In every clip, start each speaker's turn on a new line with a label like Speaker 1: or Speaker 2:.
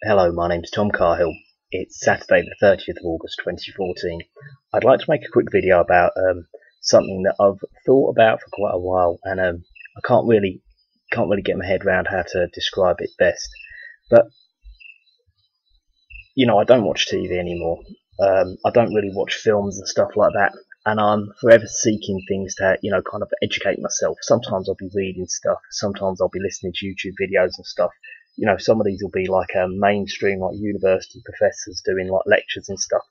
Speaker 1: Hello, my name's Tom Carhill. It's Saturday the 30th of August 2014. I'd like to make a quick video about something that I've thought about for quite a while, and I can't really get my head around how to describe it best. But I don't watch TV anymore. I don't really watch films and stuff like that, and I'm forever seeking things to kind of educate myself. Sometimes I'll be reading stuff, sometimes I'll be listening to YouTube videos and stuff. Some of these will be like mainstream, like university professors doing like lectures and stuff,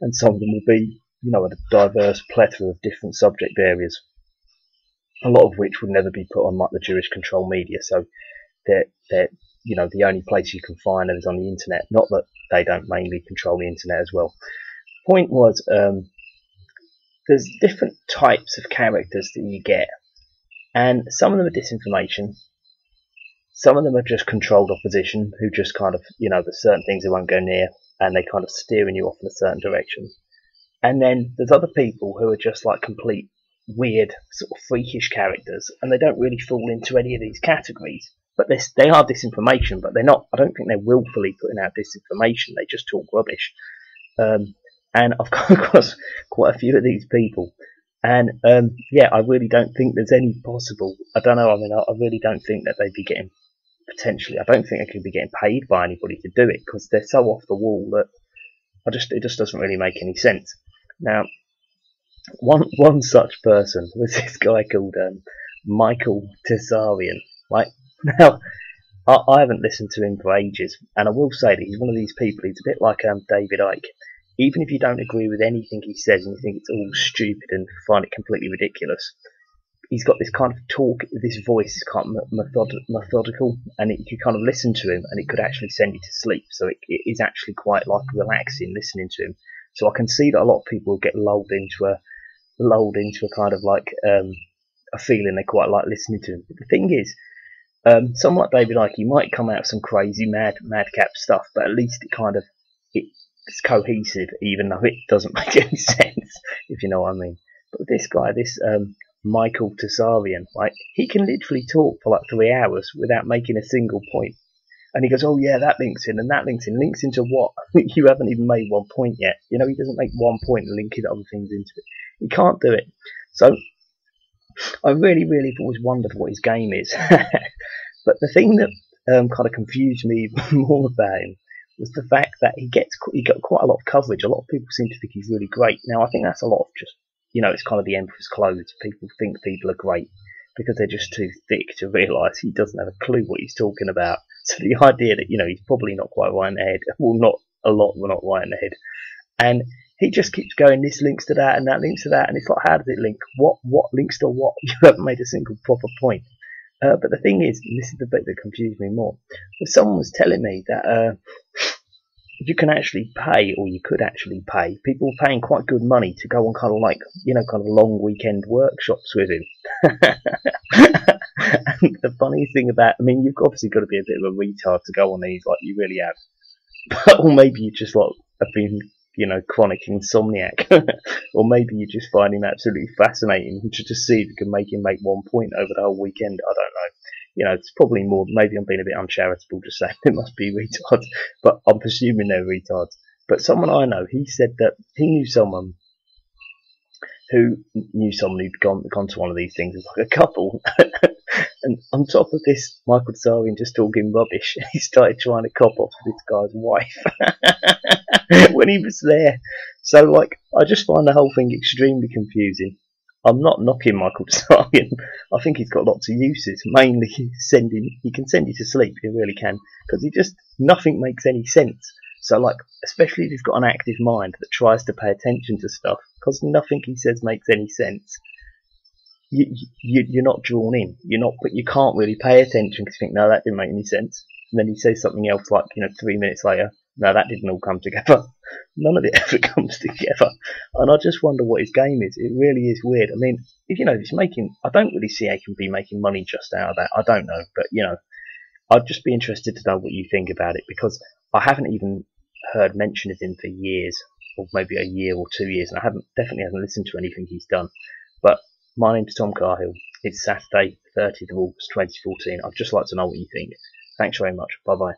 Speaker 1: and some of them will be, a diverse plethora of different subject areas, a lot of which would never be put on like the Jewish control media. So they're the only place you can find them is on the internet. Not that they don't mainly control the internet as well. Point was, there's different types of characters that you get, and some of them are disinformation. Some of them are just controlled opposition, who just kind of, there's certain things they won't go near, and they kind of steering you off in a certain direction. And then there's other people who are just like complete weird, sort of freakish characters, and they don't really fall into any of these categories. But they are disinformation, but they're not. I don't think they're willfully putting out disinformation. They just talk rubbish. And I've come across quite a few of these people. And I really don't think there's any possible. I don't know. I mean, I really don't think that they'd be getting potentially. I don't think they could be getting paid by anybody to do it, because they're so off the wall that it just doesn't really make any sense. Now, one such person was this guy called Michael Tsarion. Right now, I haven't listened to him for ages, and I will say that he's one of these people. He's a bit like David Icke. Even if you don't agree with anything he says and you think it's all stupid and find it completely ridiculous, he's got this kind of talk, this voice is kind of methodical, and you kind of listen to him and it could actually send you to sleep. So it is actually quite like relaxing listening to him. So I can see that a lot of people get lulled into a kind of like a feeling they quite like listening to him. But the thing is, someone like David Icke, he might come out with some crazy madcap stuff, but at least it's cohesive, even though it doesn't make any sense, if you know what I mean. But with this guy, Michael Tsarion, right, he can literally talk for like 3 hours without making a single point. And he goes, oh yeah, that links in, and that links in. Links into what? You haven't even made one point yet. He doesn't make one point and linking other things into it. He can't do it. So I really, really have always wondered what his game is. But the thing that kind of confused me more about him was the fact that he got quite a lot of coverage. A lot of people seem to think he's really great. Now, I think that's a lot of just, it's kind of the emperor's clothes. People think people are great because they're just too thick to realise he doesn't have a clue what he's talking about. So the idea that, he's probably not quite right in the head, well, not a lot were not right in the head. And he just keeps going, this links to that and that links to that, and it's like, how does it link? What links to what? You haven't made a single proper point. But the thing is, and this is the bit that confused me more, was someone was telling me that you can actually pay, or you could actually pay, people paying quite good money to go on kind of like, kind of long weekend workshops with him. And the funny thing about, you've obviously got to be a bit of a retard to go on these, like you really have. Or maybe you just like have been, chronic insomniac. Or maybe you just find him absolutely fascinating to just see if you can make him make one point over the whole weekend. I don't know. It's probably more, maybe I'm being a bit uncharitable just saying it must be retards, but I'm presuming they're retards. But someone I know, he said that he knew someone who'd gone to one of these things. It's like a couple. And on top of this, Michael Tsarion just talking rubbish, he started trying to cop off this guy's wife when he was there. So, like, I just find the whole thing extremely confusing. I'm not knocking Michael Tsarion. I think he's got lots of uses. Mainly, he can send you to sleep. He really can, because nothing makes any sense. So, like, especially if you've got an active mind that tries to pay attention to stuff, because nothing he says makes any sense. You're not drawn in. But you can't really pay attention because you think, no, that didn't make any sense. And then he says something else, like 3 minutes later, no, that didn't all come together. None of it ever comes together. And I just wonder what his game is. It really is weird. If he's making, I don't really see how he can be making money just out of that. I don't know, but I'd just be interested to know what you think about it, because I haven't even heard mention of him for years, or maybe a year or 2 years, and I definitely haven't listened to anything he's done. But my name's Tom Carhill. It's Saturday, 30th of August 2014. I'd just like to know what you think. Thanks very much. Bye bye.